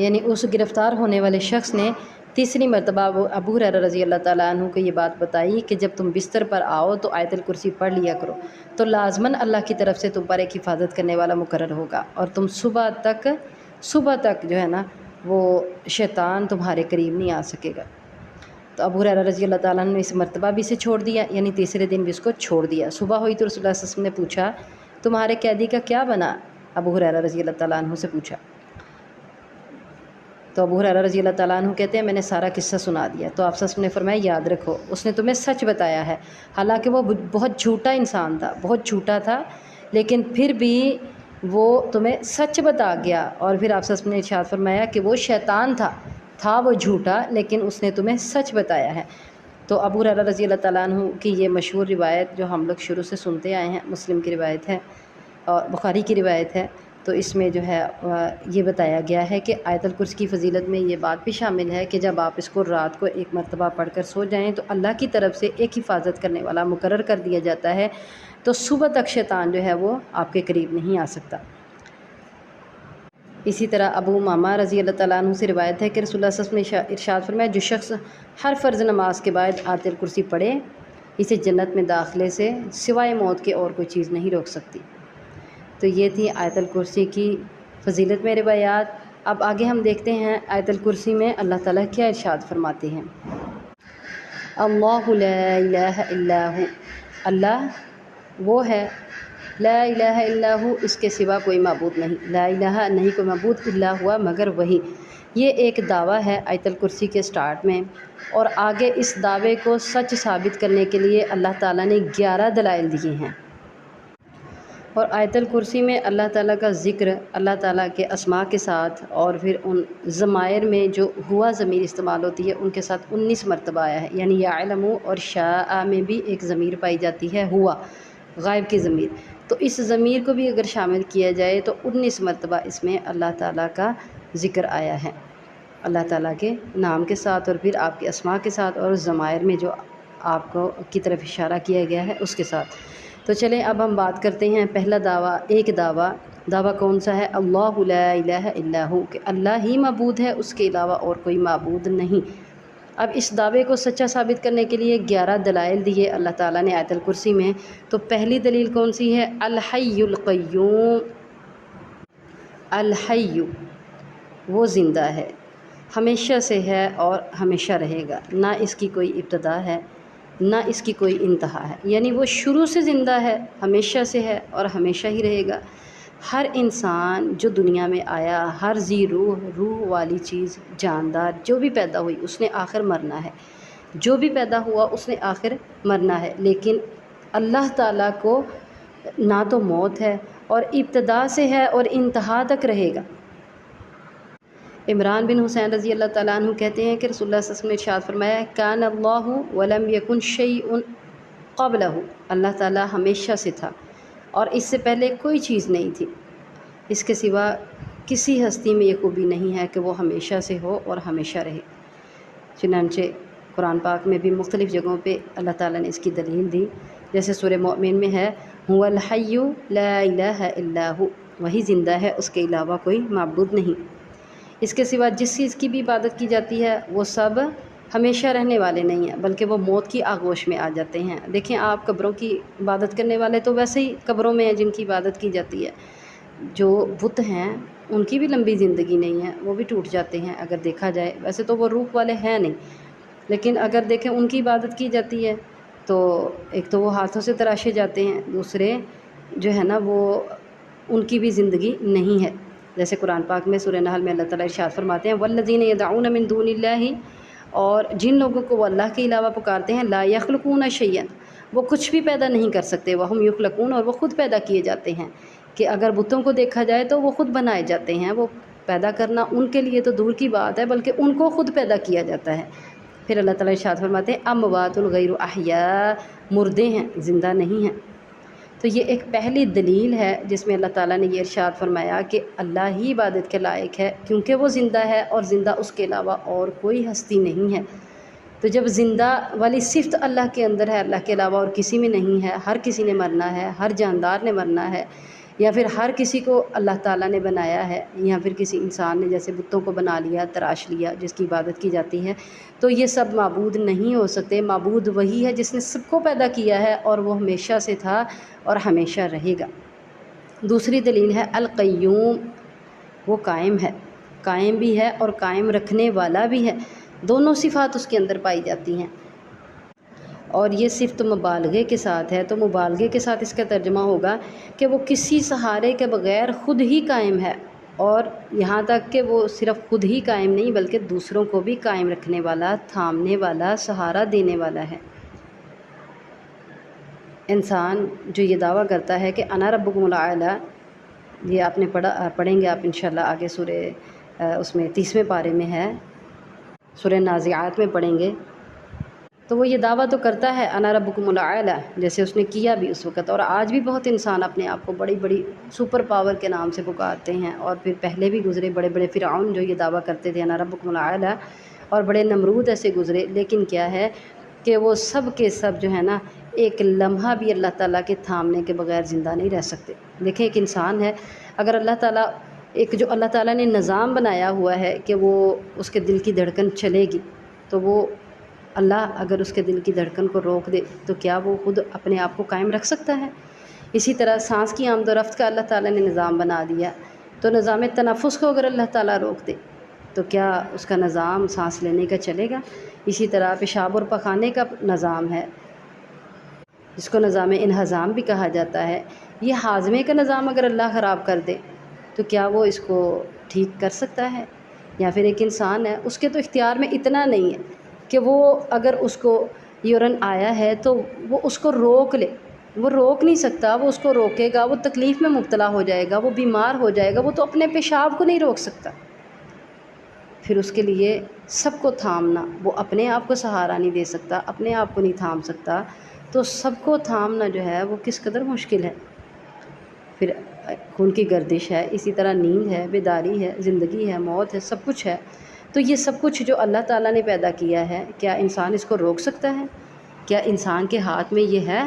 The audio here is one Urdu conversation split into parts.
یعنی اس گرفتار ہونے والے شخص نے تیسری مرتبہ ابو ہریرہ رضی اللہ تعالیٰ عنہ کو یہ بات بتائی کہ جب تم بستر پر آؤ تو آیت الکرسی پڑھ لیا کرو، تو لازماً اللہ کی طرف سے تم پر ایک حفاظت کرنے والا مقرر ہوگا، اور تم صبح تک جو ہے نا وہ شیطان تمہارے قریب نہیں آ سکے گا۔ تو ابو ہریرہ رضی اللہ تعالیٰ عنہ نے اس مرتبہ بھی اسے چھوڑ دیا، یعنی تیسرے دن بھی اس کو چھوڑ دیا۔ صبح ہوئی تو رسول اللہ صلی اللہ علیہ وسلم نے پوچھا تمہارے قیدی کا کیا بنا؟ ابو ہریرہ رضی اللہ تعالیٰ عنہ سے پوچھا، تو ابو ہریرہ رضی اللہ تعالیٰ عنہ کہتے ہیں میں نے سارا قصہ سنا دیا۔ تو آپ صلی اللہ علیہ وسلم نے فرمایا یاد رکھو اس نے تمہیں سچ بتایا ہے، حالانکہ وہ بہت جھوٹا انسان تھا، بہت جھوٹا تھا، لیکن پھر بھی وہ تمہیں سچ بتا گیا۔ اور پھر آپ صلی اللہ علیہ وسلم نے ارشاد فرمایا کہ وہ شیطان تھا وہ جھوٹا، لیکن اس نے تمہیں سچ بتایا ہے۔ تو ابو ہریرہ رضی اللہ تعالیٰ عنہ کی یہ مشہور روایت جو ہم لوگ شروع سے سنتے آئے ہیں، مسلم کی روایت ہے اور بخاری کی روایت ہے، تو اس میں جو ہے یہ بتایا گیا ہے کہ آیت الکرسی کی فضیلت میں یہ بات بھی شامل ہے کہ جب آپ اس کو رات کو ایک مرتبہ پڑھ کر سو جائیں تو اللہ کی طرف سے ایک حفاظت کرنے والا مقرر کر دیا جاتا ہے، تو صبح تک شیطان جو ہے وہ آپ کے قریب نہیں آ سکتا۔ اسی طرح ابو امامہ رضی اللہ تعالیٰ عنہ سے روایت ہے کہ رسول اللہ صلی اللہ علیہ وسلم نے ارشاد فرمایا جو شخص ہر فرض نماز کے بعد آیت الکرسی پڑھے اسے جنت میں داخلے سے سوائے موت کے اور کوئی چیز نہیں روک سکتی۔ تو یہ تھی آیت الکرسی کی فضیلت میں روایات۔ اب آگے ہم دیکھتے ہیں آیت الکرسی میں اللہ تعالیٰ کیا ارشاد فرماتے ہیں۔ اللہ لا الہ الا ہو، اللہ وہ ہے، لا الہ الا ہو اس کے سوا کوئی معبود نہیں، لا الہ نہیں کوئی معبود الا ہوا مگر وہی۔ یہ ایک دعویٰ ہے آیت الکرسی کے سٹارٹ میں، اور آگے اس دعوے کو سچ ثابت کرنے کے لیے اللہ تعالیٰ نے 11 دلائل دیے ہیں۔ اور آیت الکرسی میں اللہ تعالیٰ کا ذکر اللہ تعالیٰ کے اسماء کے ساتھ، اور پھر ان ضمائر میں جو ہوا ضمیر استعمال ہوتی ہے ان کے ساتھ 19 مرتبہ آیا ہے، یعنی یعلم اور شاء میں بھی ایک ضمیر پائی جاتی ہے ہوا، غائب کی ضمیر، تو اس ضمیر کو بھی اگر شامل کیا جائے تو 19 مرتبہ اس میں اللہ تعالیٰ کا ذکر آیا ہے، اللہ تعالیٰ کے نام کے ساتھ اور پھر آپ کے اسماء کے ساتھ، اور ضمائر میں جو آپ کو کی طرف اشارہ کیا گیا ہے اس کے ساتھ۔ تو چلیں اب ہم بات کرتے ہیں پہلا دعویٰ کون سا ہے؟ اللہ لا الہ الا ہو، کہ اللہ ہی معبود ہے، اس کے علاوہ اور کوئی معبود نہیں۔ اب اس دعوے کو سچا ثابت کرنے کے لیے 11 دلائل دیے اللہ تعالیٰ نے آیت الکرسی میں۔ تو پہلی دلیل کون سی ہے؟ الحی القیوم، الحی وہ زندہ ہے، ہمیشہ سے ہے اور ہمیشہ رہے گا، نہ اس کی کوئی ابتدا ہے نہ اس کی کوئی انتہا ہے، یعنی وہ شروع سے زندہ ہے، ہمیشہ سے ہے اور ہمیشہ ہی رہے گا۔ ہر انسان جو دنیا میں آیا، ہر ذی روح والی چیز، جاندار جو بھی پیدا ہوئی اس نے آخر مرنا ہے، جو بھی پیدا ہوا اس نے آخر مرنا ہے، لیکن اللہ تعالیٰ کو نہ تو موت ہے اور ابتدا سے ہے اور انتہا تک رہے گا۔ عمران بن حسین رضی اللہ تعالیٰ عنہ کہتے ہیں کہ رسول اللہ صلی اللہ علیہ وسلم نے ارشاد فرمایا کان اللہ ولم یکن شیء قبلہ، اللہ تعالیٰ ہمیشہ سے تھا اور اس سے پہلے کوئی چیز نہیں تھی، اس کے سوا کسی ہستی میں یہ خوبی نہیں ہے کہ وہ ہمیشہ سے ہو اور ہمیشہ رہے۔ چنانچہ قرآن پاک میں بھی مختلف جگہوں پہ اللہ تعالیٰ نے اس کی دلیل دی، جیسے سورہ مومن میں ہے هو الحی لا الہ الا ہو، وہی زندہ ہے، اس کے علاوہ کوئی معبود نہیں۔ اس کے سوا جس چیز کی بھی عبادت کی جاتی ہے وہ سب ہمیشہ رہنے والے نہیں ہیں، بلکہ وہ موت کی آغوش میں آ جاتے ہیں۔ دیکھیں آپ قبروں کی عبادت کرنے والے تو ویسے ہی قبروں میں ہیں جن کی عبادت کی جاتی ہے، جو بت ہیں ان کی بھی لمبی زندگی نہیں ہے، وہ بھی ٹوٹ جاتے ہیں اگر دیکھا جائے، ویسے تو وہ روح والے ہیں نہیں، لیکن اگر دیکھیں ان کی عبادت کی جاتی ہے تو ایک تو وہ ہاتھوں سے تراشے جاتے ہیں، دوسرے جو ہے نا وہ ان کی بھی زندگی نہیں ہے۔ جیسے قرآن پاک میں سورہ نحل میں اللہ تعالیٰ ارشاد فرماتے ہیں والذین یدعون من دون اللہ، اور جن لوگوں کو وہ اللہ کے علاوہ پکارتے ہیں لا یخلقون شیئا، وہ کچھ بھی پیدا نہیں کر سکتے، وہم یخلقون، اور وہ خود پیدا کیے جاتے ہیں، کہ اگر بتوں کو دیکھا جائے تو وہ خود بنائے جاتے ہیں، وہ پیدا کرنا ان کے لیے تو دور کی بات ہے بلکہ ان کو خود پیدا کیا جاتا ہے۔ پھر اللہ تعالیٰ ارشاد فرماتے ہیں اموات غیر احیاء، مردے ہیں زندہ نہیں ہیں۔ تو یہ ایک پہلی دلیل ہے جس میں اللہ تعالیٰ نے یہ ارشاد فرمایا کہ اللہ ہی عبادت کے لائق ہے، کیونکہ وہ زندہ ہے اور زندہ اس کے علاوہ اور کوئی ہستی نہیں ہے۔ تو جب زندہ والی صفت اللہ کے اندر ہے، اللہ کے علاوہ اور کسی میں نہیں ہے، ہر کسی نے مرنا ہے، ہر جاندار نے مرنا ہے، یا پھر ہر کسی کو اللہ تعالیٰ نے بنایا ہے، یا پھر کسی انسان نے جیسے بتوں کو بنا لیا، تراش لیا، جس کی عبادت کی جاتی ہے، تو یہ سب معبود نہیں ہو سکتے۔ معبود وہی ہے جس نے سب کو پیدا کیا ہے، اور وہ ہمیشہ سے تھا اور ہمیشہ رہے گا۔ دوسری دلیل ہے القیوم، وہ قائم ہے، قائم بھی ہے اور قائم رکھنے والا بھی ہے، دونوں صفات اس کے اندر پائی جاتی ہیں۔ اور یہ صفت مبالغے کے ساتھ ہے، تو مبالغے کے ساتھ اس کا ترجمہ ہوگا کہ وہ کسی سہارے کے بغیر خود ہی قائم ہے، اور یہاں تک کہ وہ صرف خود ہی قائم نہیں بلکہ دوسروں کو بھی قائم رکھنے والا، تھامنے والا، سہارا دینے والا ہے۔ انسان جو یہ دعویٰ کرتا ہے کہ انا ربکم الاعلی، یہ آپ نے پڑھیں گے آپ انشاءاللہ آگے سورہ اس میں 30ویں پارے میں ہے، سورہ نازعات میں پڑھیں گے، تو وہ یہ دعویٰ تو کرتا ہے انا ربکم الاعلی، جیسے اس نے کیا بھی اس وقت، اور آج بھی بہت انسان اپنے آپ کو بڑی بڑی سپر پاور کے نام سے پکارتے ہیں، اور پھر پہلے بھی گزرے بڑے بڑے فرعون جو یہ دعویٰ کرتے تھے انا ربکم الاعلی، اور بڑے نمرود ایسے گزرے، لیکن کیا ہے کہ وہ سب کے سب جو ہے نا ایک لمحہ بھی اللہ تعالیٰ کے تھامنے کے بغیر زندہ نہیں رہ سکتے۔ دیکھیں ایک انسان ہے، اگر اللہ تعالیٰ ایک جو اللہ تعالیٰ نے نظام بنایا ہوا ہے کہ وہ اس کے دل کی دھڑکن چلے گی، تو وہ اللہ اگر اس کے دل کی دھڑکن کو روک دے تو کیا وہ خود اپنے آپ کو قائم رکھ سکتا ہے؟ اسی طرح سانس کی آمد و رفت کا اللہ تعالیٰ نے نظام بنا دیا، تو نظام تنفس کو اگر اللہ تعالیٰ روک دے تو کیا اس کا نظام سانس لینے کا چلے گا؟ اسی طرح پیشاب اور پخانے کا نظام ہے، جس کو نظام انہضام بھی کہا جاتا ہے، یہ ہاضمے کا نظام اگر اللہ خراب کر دے تو کیا وہ اس کو ٹھیک کر سکتا ہے؟ یا پھر ایک انسان ہے، اس کے تو اختیار میں اتنا نہیں ہے کہ وہ اگر اس کو یورن آیا ہے تو وہ اس کو روک لے، وہ روک نہیں سکتا، وہ اس کو روکے گا وہ تکلیف میں مبتلا ہو جائے گا، وہ بیمار ہو جائے گا، وہ تو اپنے پیشاب کو نہیں روک سکتا، پھر اس کے لیے سب کو تھامنا، وہ اپنے آپ کو سہارا نہیں دے سکتا، اپنے آپ کو نہیں تھام سکتا، تو سب کو تھامنا جو ہے وہ کس قدر مشکل ہے۔ پھر خون کی گردش ہے، اسی طرح نیند ہے، بیداری ہے، زندگی ہے، موت ہے، سب کچھ ہے، تو یہ سب کچھ جو اللہ تعالیٰ نے پیدا کیا ہے، کیا انسان اس کو روک سکتا ہے؟ کیا انسان کے ہاتھ میں یہ ہے؟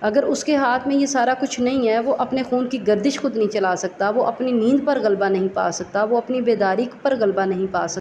اگر اس کے ہاتھ میں یہ سارا کچھ نہیں ہے، وہ اپنے خون کی گردش خود نہیں چلا سکتا، وہ اپنی نیند پر غلبہ نہیں پا سکتا، وہ اپنی بیداری پر غلبہ نہیں پا سکتا،